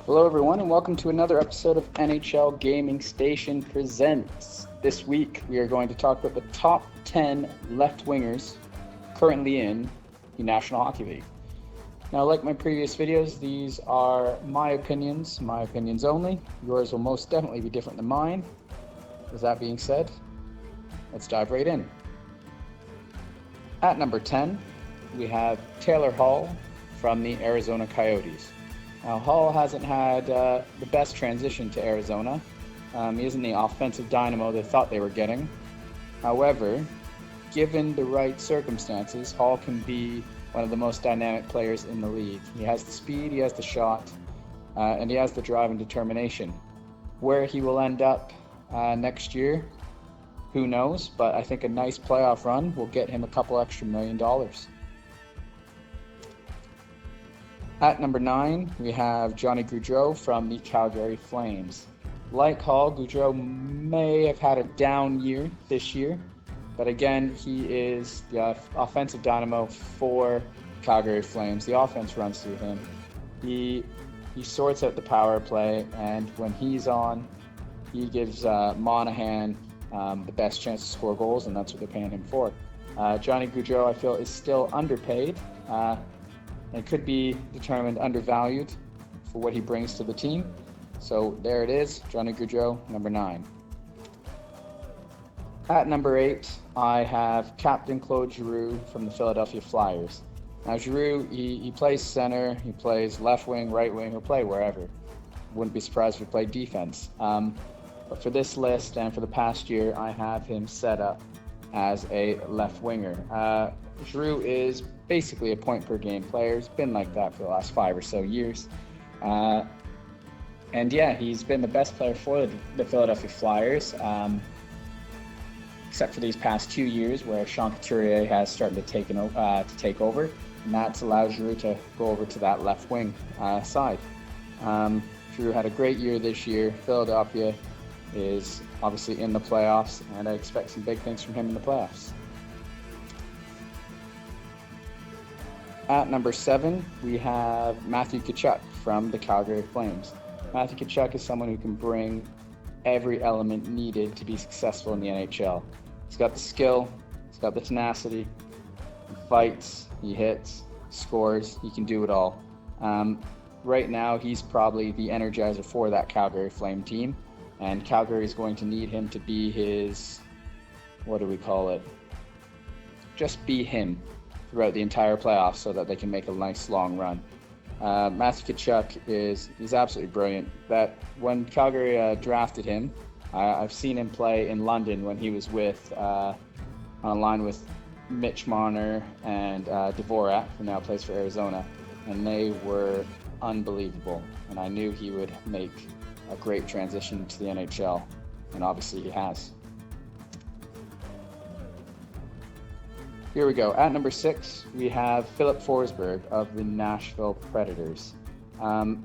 Hello, everyone, and welcome to another episode of NHL Gaming Station Presents. This week, we are going to talk about the top 10 left wingers currently in the National Hockey League. Now, like my previous videos, these are my opinions only. Yours will most definitely be different than mine. With that being said, let's dive right in. At number 10, we have Taylor Hall from the Arizona Coyotes. Now, Hall hasn't had the best transition to Arizona. He isn't the offensive dynamo they thought they were getting. However, given the right circumstances, Hall can be one of the most dynamic players in the league. He has the speed, he has the shot, and he has the drive and determination. Where he will end up next year, who knows? But I think a nice playoff run will get him a couple extra $1 million. At number 9, we have Johnny Gaudreau from the Calgary Flames. Like Hall, Gaudreau may have had a down year this year, but again, he is the offensive dynamo for Calgary Flames. The offense runs through him. He sorts out the power play, and when he's on, he gives Monahan the best chance to score goals, and that's what they're paying him for. Johnny Gaudreau, I feel, is still underpaid. And could be determined undervalued for what he brings to the team. So there it is, Johnny Gaudreau, number 9. At number 8, I have Captain Claude Giroux from the Philadelphia Flyers. Now Giroux, he plays center, he plays left wing, right wing, he'll play wherever. Wouldn't be surprised if he played defense. But for this list and for the past year, I have him set up as a left winger. Giroux is basically a point per game player. He's been like that for the last 5 or so years. And yeah, he's been the best player for the Philadelphia Flyers, except for these past 2 years where Sean Couturier has started to take over, and that's allowed Giroux to go over to that left wing side. Giroux had a great year this year. Philadelphia is obviously in the playoffs, and I expect some big things from him in the playoffs. At number 7, we have Matthew Tkachuk from the Calgary Flames. Matthew Tkachuk is someone who can bring every element needed to be successful in the NHL. He's got the skill, he's got the tenacity, he fights, he hits, scores, he can do it all. Right now, he's probably the energizer for that Calgary Flame team, and Calgary is going to need him to be his, just be him throughout the entire playoffs so that they can make a nice long run. Matthew Tkachuk is absolutely brilliant. That when Calgary drafted him, I've seen him play in London when he was with on a line with Mitch Marner and Dvorak, who now plays for Arizona, and they were unbelievable. And I knew he would make a great transition to the NHL, and obviously he has. Here we go. At number 6, we have Philip Forsberg of the Nashville Predators. I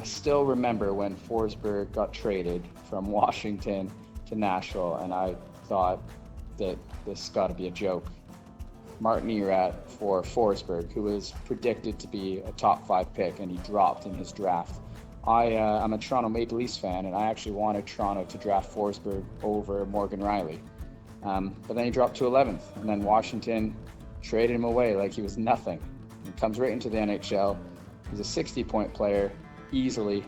still remember when Forsberg got traded from Washington to Nashville, and I thought that this got to be a joke. Martin Erat for Forsberg, who was predicted to be a top 5 pick, and he dropped in his draft. I'm a Toronto Maple Leafs fan, and I actually wanted Toronto to draft Forsberg over Morgan Riley. But then he dropped to 11th, and then Washington traded him away like he was nothing. He comes right into the NHL. He's a 60-point player easily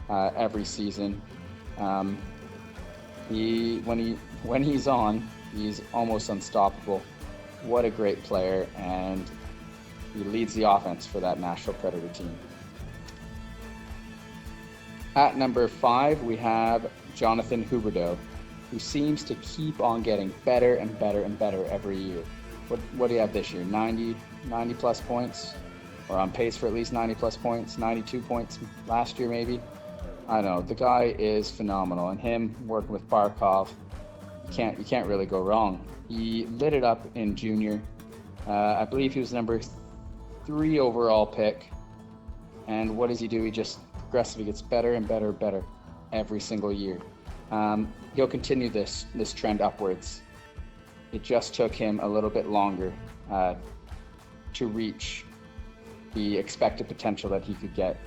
every season. When he's on, he's almost unstoppable. What a great player, and he leads the offense for that Nashville Predator team. At number 5, we have Jonathan Huberdeau, who seems to keep on getting better and better and better every year. What do you have this year? 90 plus points? Or on pace for at least 90 plus points? 92 points last year maybe? I don't know. The guy is phenomenal, and him working with Barkov, you can't really go wrong. He lit it up in junior. I believe he was number 3 overall pick. And what does he do? He just progressively gets better and better and better every single year. He'll continue this trend upwards. It just took him a little bit longer to reach the expected potential that he could get.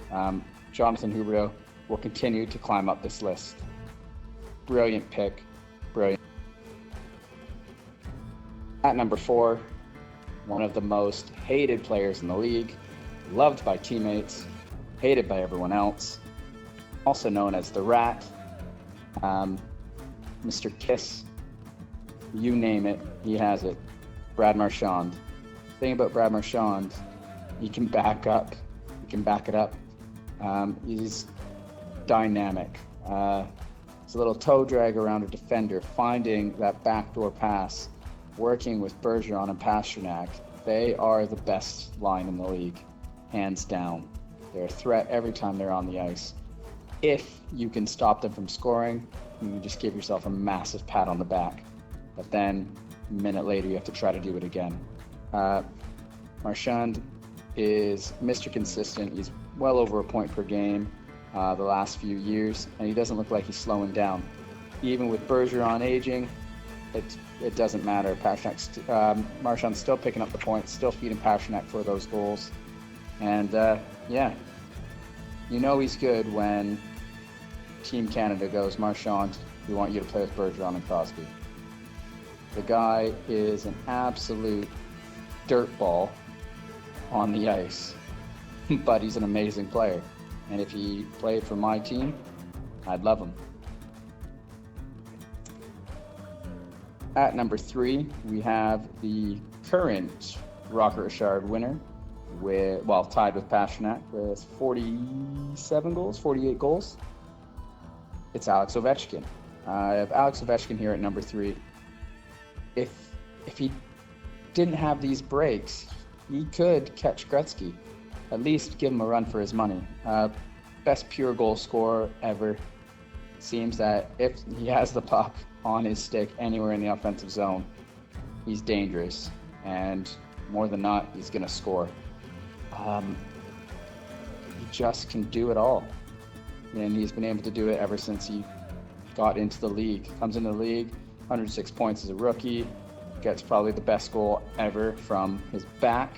Jonathan Huberdeau will continue to climb up this list. Brilliant pick. Brilliant. At number 4, one of the most hated players in the league, loved by teammates, hated by everyone else, also known as the Rat, Mr. Kiss, you name it, he has it. Brad Marchand. The thing about Brad Marchand, he can back it up. He's dynamic. It's a little toe drag around a defender, finding that backdoor pass, working with Bergeron and Pastrnak. They are the best line in the league, hands down. They're a threat every time they're on the ice. If you can stop them from scoring, you can just give yourself a massive pat on the back. But then, a minute later, you have to try to do it again. Marchand is Mr. Consistent. He's well over a point per game the last few years, and he doesn't look like he's slowing down. Even with Bergeron aging, it doesn't matter. Marchand's still picking up the points, still feeding Pastrnak for those goals. And you know he's good when Team Canada goes, Marchand, we want you to play with Bergeron and Crosby. The guy is an absolute dirtball on the ice, but he's an amazing player. And if he played for my team, I'd love him. At number 3, we have the current Rocket Richard winner, tied with Pastrnak with 48 goals. It's Alex Ovechkin. I have Alex Ovechkin here at number 3. If he didn't have these breaks, he could catch Gretzky. At least give him a run for his money. Best pure goal scorer ever. Seems that if he has the puck on his stick anywhere in the offensive zone, he's dangerous. And more than not, he's going to score. He just can do it all. And he's been able to do it ever since he got into the league. Comes into the league, 106 points as a rookie, gets probably the best goal ever from his back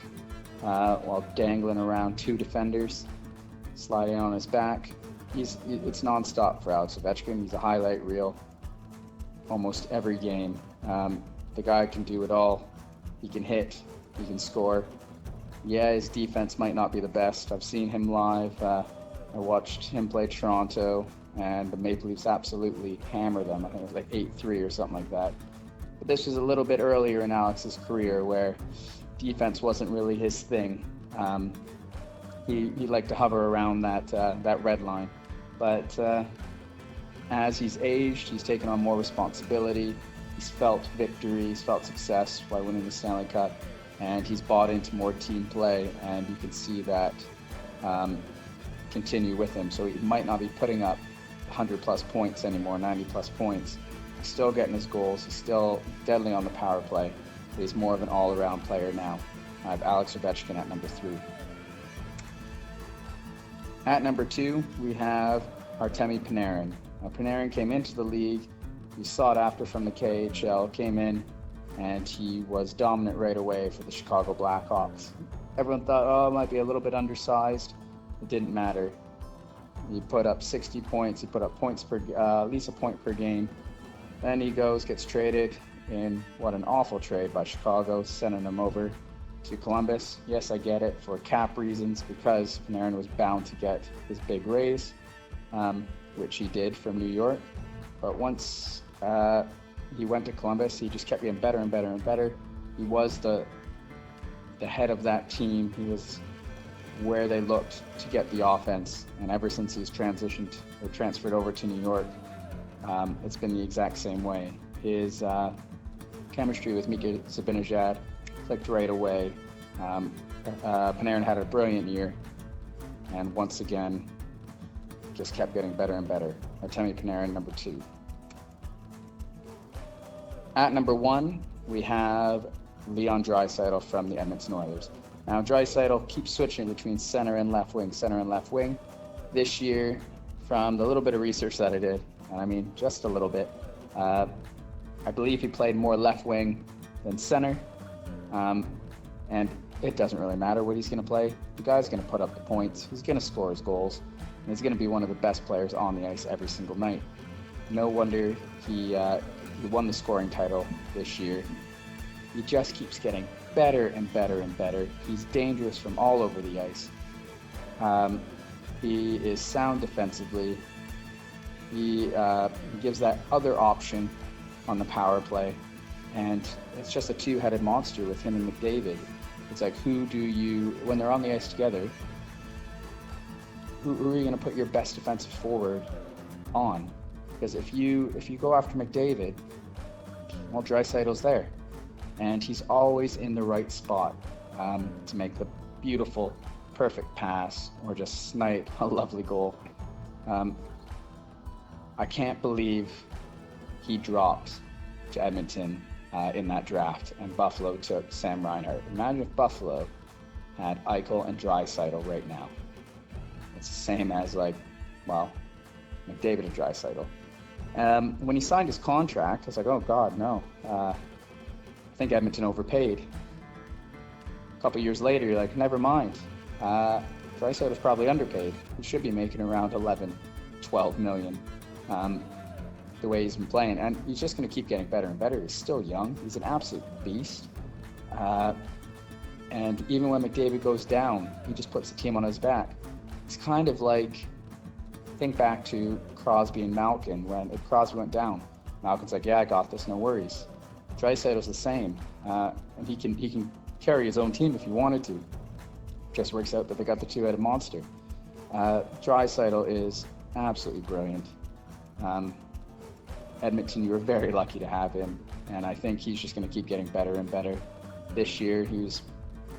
while dangling around 2 defenders, sliding on his back. It's nonstop for Alex Ovechkin. He's a highlight reel almost every game. The guy can do it all. He can hit, he can score. Yeah, his defense might not be the best. I've seen him live. I watched him play Toronto, and the Maple Leafs absolutely hammer them. I think it was like 8-3 or something like that. But this was a little bit earlier in Alex's career where defense wasn't really his thing. He liked to hover around that red line. But as he's aged, he's taken on more responsibility. He's felt victory, he's felt success by winning the Stanley Cup, and he's bought into more team play, and you can see that continue with him. So he might not be putting up 100-plus points anymore, 90-plus points. He's still getting his goals. He's still deadly on the power play. But he's more of an all-around player now. I have Alex Ovechkin at number 3. At number 2, we have Artemi Panarin. Now, Panarin came into the league. He sought after from the KHL, came in, and he was dominant right away for the Chicago Blackhawks. Everyone thought, it might be a little bit undersized. It didn't matter. He put up 60 points. He put up points at least a point per game. Then he gets traded in what an awful trade by Chicago, sending him over to Columbus. Yes, I get it, for cap reasons, because Panarin was bound to get his big raise, which he did from New York. But once he went to Columbus, he just kept getting better and better and better. He was the head of that team. He was where they looked to get the offense. And ever since he's transferred over to New York, it's been the exact same way. His chemistry with Mika Zibanejad clicked right away. Panarin had a brilliant year, and once again, just kept getting better and better. Artemi Panarin, number 2. At number 1, we have Leon Draisaitl from the Edmonton Oilers. Now, Draisaitl keeps switching between center and left wing. This year, from the little bit of research that I did, and I mean just a little bit, I believe he played more left wing than center, and it doesn't really matter what he's going to play. The guy's going to put up the points. He's going to score his goals. And he's going to be one of the best players on the ice every single night. No wonder he won the scoring title this year. He just keeps getting better and better and better. He's dangerous from all over the ice. He is sound defensively. He gives that other option on the power play. And it's just a two-headed monster with him and McDavid. It's like, who do you, when they're on the ice together, who are you going to put your best defensive forward on? Because if you go after McDavid, well, Draisaitl's there. And he's always in the right spot to make the beautiful, perfect pass or just snipe a lovely goal. I can't believe he dropped to Edmonton in that draft, and Buffalo took Sam Reinhart. Imagine if Buffalo had Eichel and Draisaitl right now. It's the same as, like, well, McDavid and Draisaitl. When he signed his contract, I was like, oh God, no. I think Edmonton overpaid. A couple years later, you're like, never mind. Draisaitl is probably underpaid. He should be making around 11, 12 million. The way he's been playing, and he's just going to keep getting better and better. He's still young. He's an absolute beast. And even when McDavid goes down, he just puts the team on his back. It's kind of like, think back to Crosby and Malkin. When Crosby went down, Malkin's like, yeah, I got this, no worries. Draisaitl's the same, and he can carry his own team if he wanted to. Just works out that they got the two-headed monster. Draisaitl is absolutely brilliant. Edmonton, you were very lucky to have him, and I think he's just going to keep getting better and better. This year, he was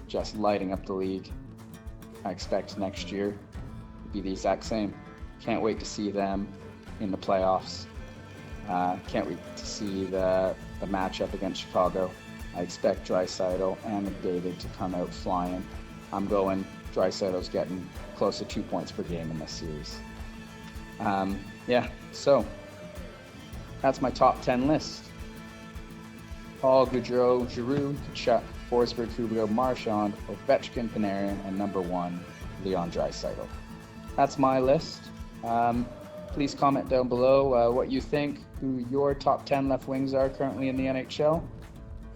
just lighting up the league. I expect next year to be the exact same. Can't wait to see them in the playoffs. Can't wait to see the matchup against Chicago. I expect Draisaitl and McDavid to come out flying. I'm going Draisaitl's getting close to 2 points per game in this series. So that's my top 10 list. Paul, Gaudreau, Giroux, Kachuk, Forsberg, Huberdeau, Marchand, Ovechkin, Panarin, and number 1, Leon Draisaitl. That's my list. Please comment down below what you think, who your top 10 left wings are currently in the NHL.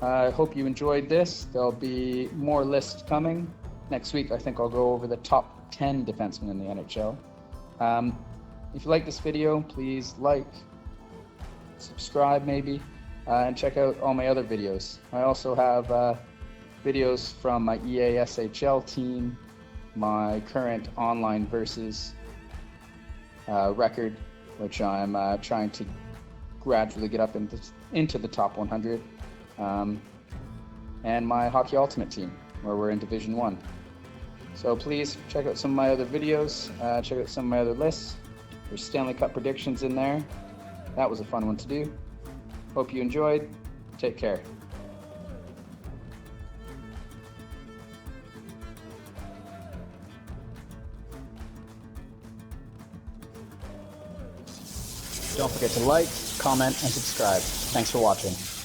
I hope you enjoyed this. There'll be more lists coming. Next week, I think I'll go over the top 10 defensemen in the NHL. If you like this video, please like, subscribe maybe, and check out all my other videos. I also have videos from my EASHL team, my current online versus record, which I'm trying to gradually get up into the top 100, and my Hockey Ultimate team, where we're in Division 1. So please check out some of my other videos, check out some of my other lists. There's Stanley Cup predictions in there. That was a fun one to do. Hope you enjoyed. Take care. Don't forget to like, comment, and subscribe. Thanks for watching.